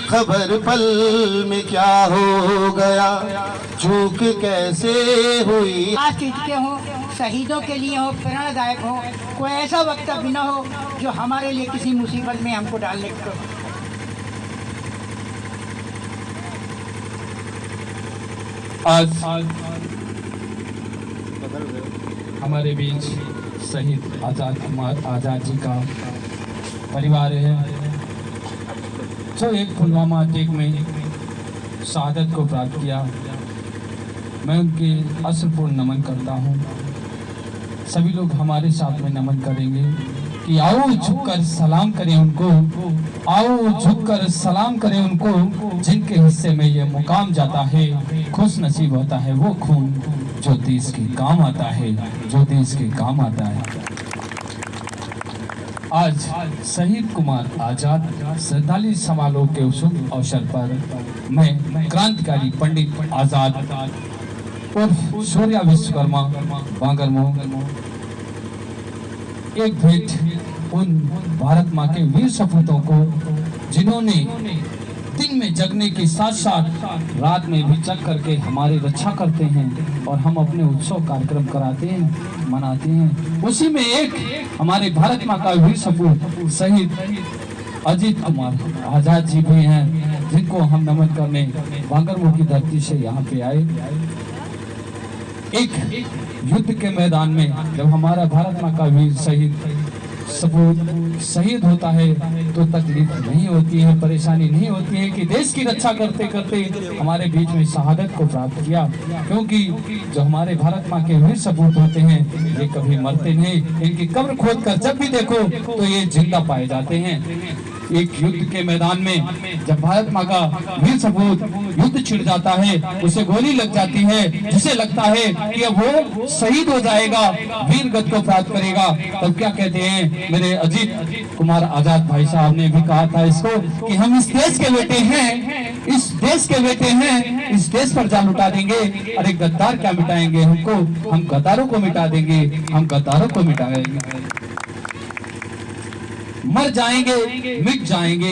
खबर पल में क्या हो गया, चूक कैसे हुई। आज के हो, शहीदों के लिए हो, प्रेरणादायक हो, कोई ऐसा वक्तव्य न हो जो हमारे लिए किसी मुसीबत में हमको डालने को। आज हमारे बीच शहीद आजाद कुमार आजाद जी का परिवार है, जो एक पुलवामा अटैक में शहादत को प्राप्त किया। मैं उनके अश्रुपूर्ण नमन करता हूँ। सभी लोग हमारे साथ में नमन करेंगे कि आओ झुककर सलाम करें उनको, आओ झुककर सलाम करें उनको, जिनके हिस्से में ये मुकाम जाता है। खुश नसीब होता है वो खून जो देश के काम आता है, जो देश के काम आता है। आज शहीद कुमार आजाद श्रद्धांजलि समारोह के शुभ अवसर पर मैं क्रांतिकारी पंडित आजाद और सूर्या विश्वकर्मा बांगरमो एक भेंट उन भारत माँ के वीर सपूतों को, जिन्होंने दिन में जगने के साथ साथ रात में भी जग करके हमारी रक्षा करते हैं और हम अपने उत्सव कार्यक्रम कराते हैं, मनाते हैं। उसी में एक हमारे भारत माँ का वीर सपूत शहीद अजीत कुमार आजाद जी भी हैं, जिनको हम नमन करने बांगरमो की धरती से यहाँ पे आए। एक युद्ध के मैदान में जब हमारा भारत माँ का वीर सपूत शहीद होता है तो तकलीफ नहीं होती है, परेशानी नहीं होती है कि देश की रक्षा करते करते हमारे बीच में शहादत को प्राप्त किया। क्योंकि जो हमारे भारत माँ के वीर सपूत होते हैं ये कभी मरते नहीं, इनकी कब्र खोद कर जब भी देखो तो ये जिंदा पाए जाते हैं। एक युद्ध के मैदान में जब भारत माँ का वीर सपूत युद्ध छिड़ जाता है, उसे गोली लग जाती है, जिसे लगता है कि अब वो शहीद हो जाएगा, वीर गति को प्राप्त करेगा, तब क्या कहते हैं मेरे अजीत कुमार आजाद भाई साहब ने भी कहा था इसको कि हम इस देश के बेटे हैं, इस देश के बेटे हैं, इस देश पर जान लुटा देंगे। अरे गद्दार क्या मिटाएंगे हमको, हम गद्दारों को मिटा देंगे, हम गद्दारों को मिटाएंगे, मर जाएंगे, मिट जाएंगे।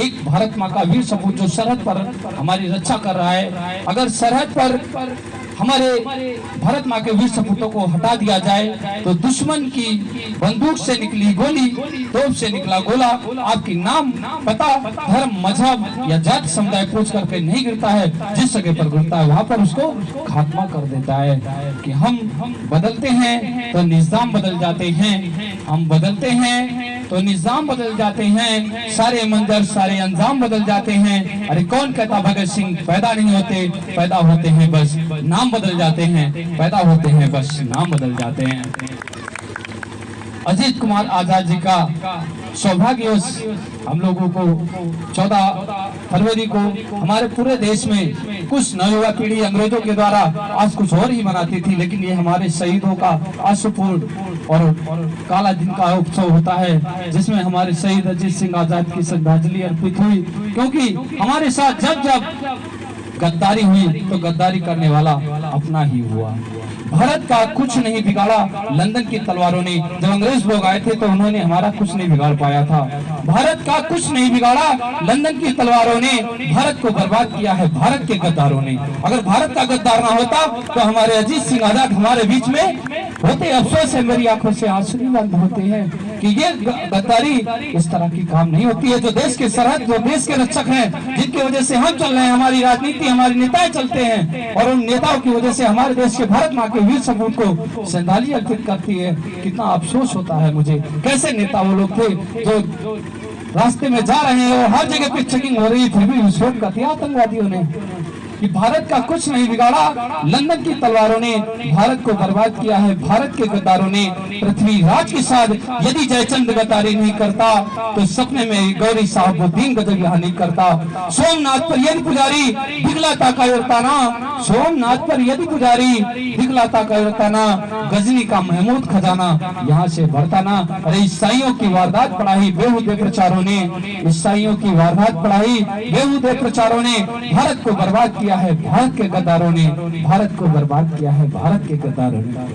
एक भारत माँ का वीर सपूत जो सरहद पर हमारी रक्षा कर रहा है, अगर सरहद पर हमारे भारत माँ के वीर सपूतों को हटा दिया जाए तो दुश्मन की बंदूक से निकली गोली, तोप से निकला गोला आपकी नाम, पता, धर्म, मजहब या जाति समुदाय पूछ करके नहीं गिरता है, जिस जगह पर गिरता है वहां पर उसको खात्मा कर देता है। कि हम बदलते हैं तो निजाम बदल जाते हैं, हम बदलते हैं तो निजाम बदल जाते हैं, सारे मंजर सारे अंजाम बदल जाते हैं। अरे कौन कहता भगत सिंह पैदा नहीं होते, पैदा होते हैं बस नाम बदल जाते हैं, पैदा होते हैं बस नाम बदल जाते हैं। अजीत कुमार आजाद जी का सौभाग्यवश हम लोगों को 14 फरवरी को हमारे पूरे देश में कुछ नवयुवा पीढ़ी अंग्रेजों के द्वारा आज कुछ और ही मनाती थी, लेकिन ये हमारे शहीदों का अश्रुपूर्ण और काला दिन का उत्सव होता है, जिसमें हमारे शहीद अजीत सिंह आजाद की श्रद्धांजलि अर्पित हुई। क्योंकि हमारे साथ जब जब गद्दारी हुई तो गद्दारी करने वाला अपना ही हुआ। भारत का कुछ नहीं बिगाड़ा लंदन की तलवारों ने, जब अंग्रेज लोग आए थे तो उन्होंने हमारा कुछ नहीं बिगाड़ पाया था। भारत का कुछ नहीं बिगाड़ा लंदन की तलवारों ने, भारत को बर्बाद किया है भारत के गद्दारों ने। अगर भारत का गद्दार ना होता तो हमारे अजीत सिंह आजाद हमारे बीच में होते। अफसोस है, मेरी आंखों से आंसू बंद होते हैं कि ये गद्दारी इस तरह की काम नहीं होती है। जो देश के सरहद, जो देश के रक्षक हैं, जिनकी वजह से हम चल रहे हैं, हमारी राजनीति, हमारे नेता चलते हैं, और उन नेताओं की वजह से हमारे देश के भारत माँ के वीर सपूत को श्रद्धांजलि अर्पित करती है। कितना अफसोस होता है मुझे, कैसे नेता वो लोग थे जो रास्ते में जा रहे हैं और हर जगह पे चेकिंग हो रही है, फिर भी विस्फोट कर दिया आतंकवादियों ने। कि भारत का कुछ नहीं बिगाड़ा लंदन की तलवारों ने, भारत को बर्बाद किया है भारत के गद्दारों ने। पृथ्वीराज के साथ यदि जयचंद गद्दारी नहीं करता तो सपने में गौरी साहबुद्दीन गजब यहाँ नहीं करता। सोमनाथ पर यदि पुजारी दिखलाता कायरताना, सोमनाथ पर यदि पुजारी दिखलाता कायरताना, गजनी का महमूद खजाना यहाँ से भरता ना। अरे ईसाइयों की वारदात पढ़ाई बेहुदे प्रचारों ने, ईसाइयों की वारदात पढ़ाई बेहुदे प्रचारों ने, भारत को बर्बाद किया है भारत के गद्दारों ने, भारत को बर्बाद किया है भारत के गद्दारों ने।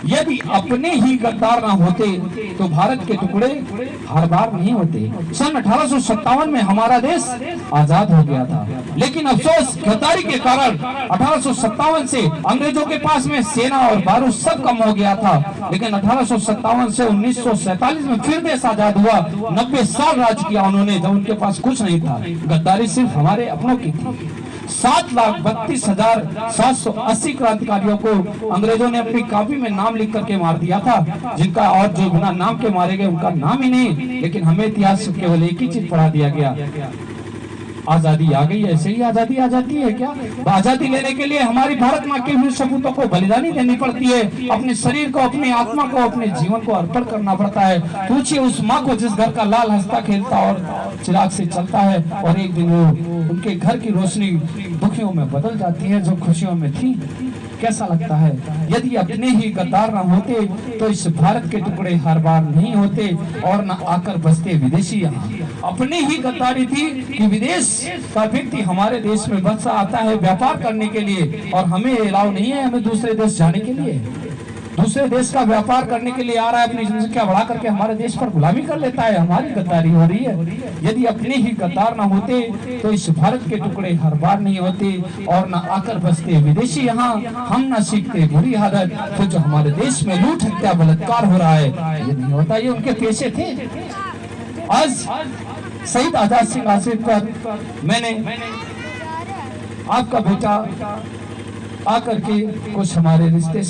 यदि अपने ही गद्दार ना होते तो भारत के टुकड़े हर बार नहीं होते। सन 1857 में हमारा देश आजाद हो गया था, लेकिन अफसोस गद्दारी के कारण 1857 से अंग्रेजों के पास में सेना और बारूद सब कम हो गया था। लेकिन 1857 से 1947 में फिर देश आजाद हुआ। 90 साल राज किया उन्होंने, जब उनके पास कुछ नहीं था। गद्दारी सिर्फ हमारे अपनों की थी। 7,32,780 क्रांतिकारियों को अंग्रेजों ने अपनी कॉपी में नाम लिख करके मार दिया था, जिनका और जो बिना नाम के मारे गए उनका नाम ही नहीं। लेकिन हमें इतिहास केवल एक ही चीज पढ़ा दिया गया, आजादी आ गई। ऐसे ही आजादी आ जाती है क्या? आजादी लेने के लिए हमारी भारत माँ के वीर सपूतों को बलिदानी देनी पड़ती है। अपने शरीर को, अपनी आत्मा को, अपने जीवन को अर्पण करना पड़ता है। पूछिए उस माँ को जिस घर का लाल हंसता खेलता और चिराग से चलता है, और एक दिन वो उनके घर की रोशनी दुखियों में बदल जाती है जो खुशियों में थी। कैसा लगता है? यदि अपने ही गद्दार न होते तो इस भारत के टुकड़े हर बार नहीं होते और न आकर बसते विदेशी यहाँ। अपने ही गद्दारी थी कि विदेश का व्यक्ति हमारे देश में बस आता है व्यापार करने के लिए, और हमें अलाउ नहीं है हमें दूसरे देश जाने के लिए। दूसरे देश का व्यापार करने के लिए आ रहा है, अपनी जनसंख्या बढ़ा करके हमारे देश पर गुलामी कर लेता है। हमारी गद्दारी हो रही है। यदि अपने ही गद्दार ना होते तो इस भारत के टुकड़े हर बार नहीं होते और न आकर बसते विदेशी यहाँ। हम न सीखते बुरी आदत, तो जो हमारे देश में लूट हत्या बलात्कार हो रहा है ये नहीं होता। ये उनके पेशे थे। आज शहीद आजाद सिंह आसिफ पर मैंने आपका बेटा आकर के कुछ हमारे रिश्ते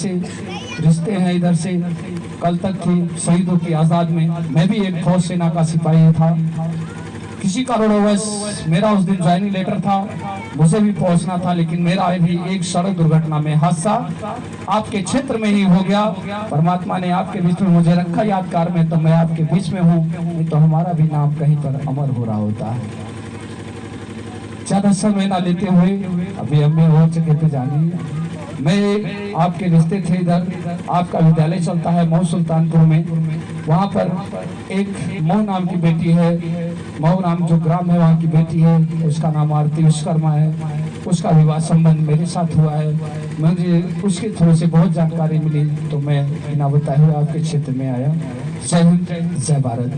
हैं इधर से कल तक थे शहीदों की आजाद में। मैं भी एक फौज सेना का सिपाही था। किसी कारणवश मेरा उस दिन ज्वाइनिंग लेटर था, मुझे भी पहुंचना था, लेकिन मेरा भी एक सड़क दुर्घटना में हादसा आपके क्षेत्र में ही हो गया। परमात्मा ने आपके बीच में मुझे रखा यादगार में, तो मैं आपके बीच में हूँ, नहीं तो हमारा भी नाम कहीं पर अमर हो रहा होता है। ज्यादा समय ना लेते हुए अभी हमें और जगह पे जानी है। मैं आपके रिश्ते थे इधर, आपका विद्यालय चलता है मऊ सुल्तानपुर में, वहाँ पर एक मऊ नाम की बेटी है, मऊ नाम जो ग्राम है वहाँ की बेटी है, उसका नाम आरती विश्वकर्मा है। उसका विवाह संबंध मेरे साथ हुआ है। मुझे उसके थ्रू से बहुत जानकारी मिली, तो मैं बिना बताए हुए आपके क्षेत्र में आया। जय हिंद, जय भारत।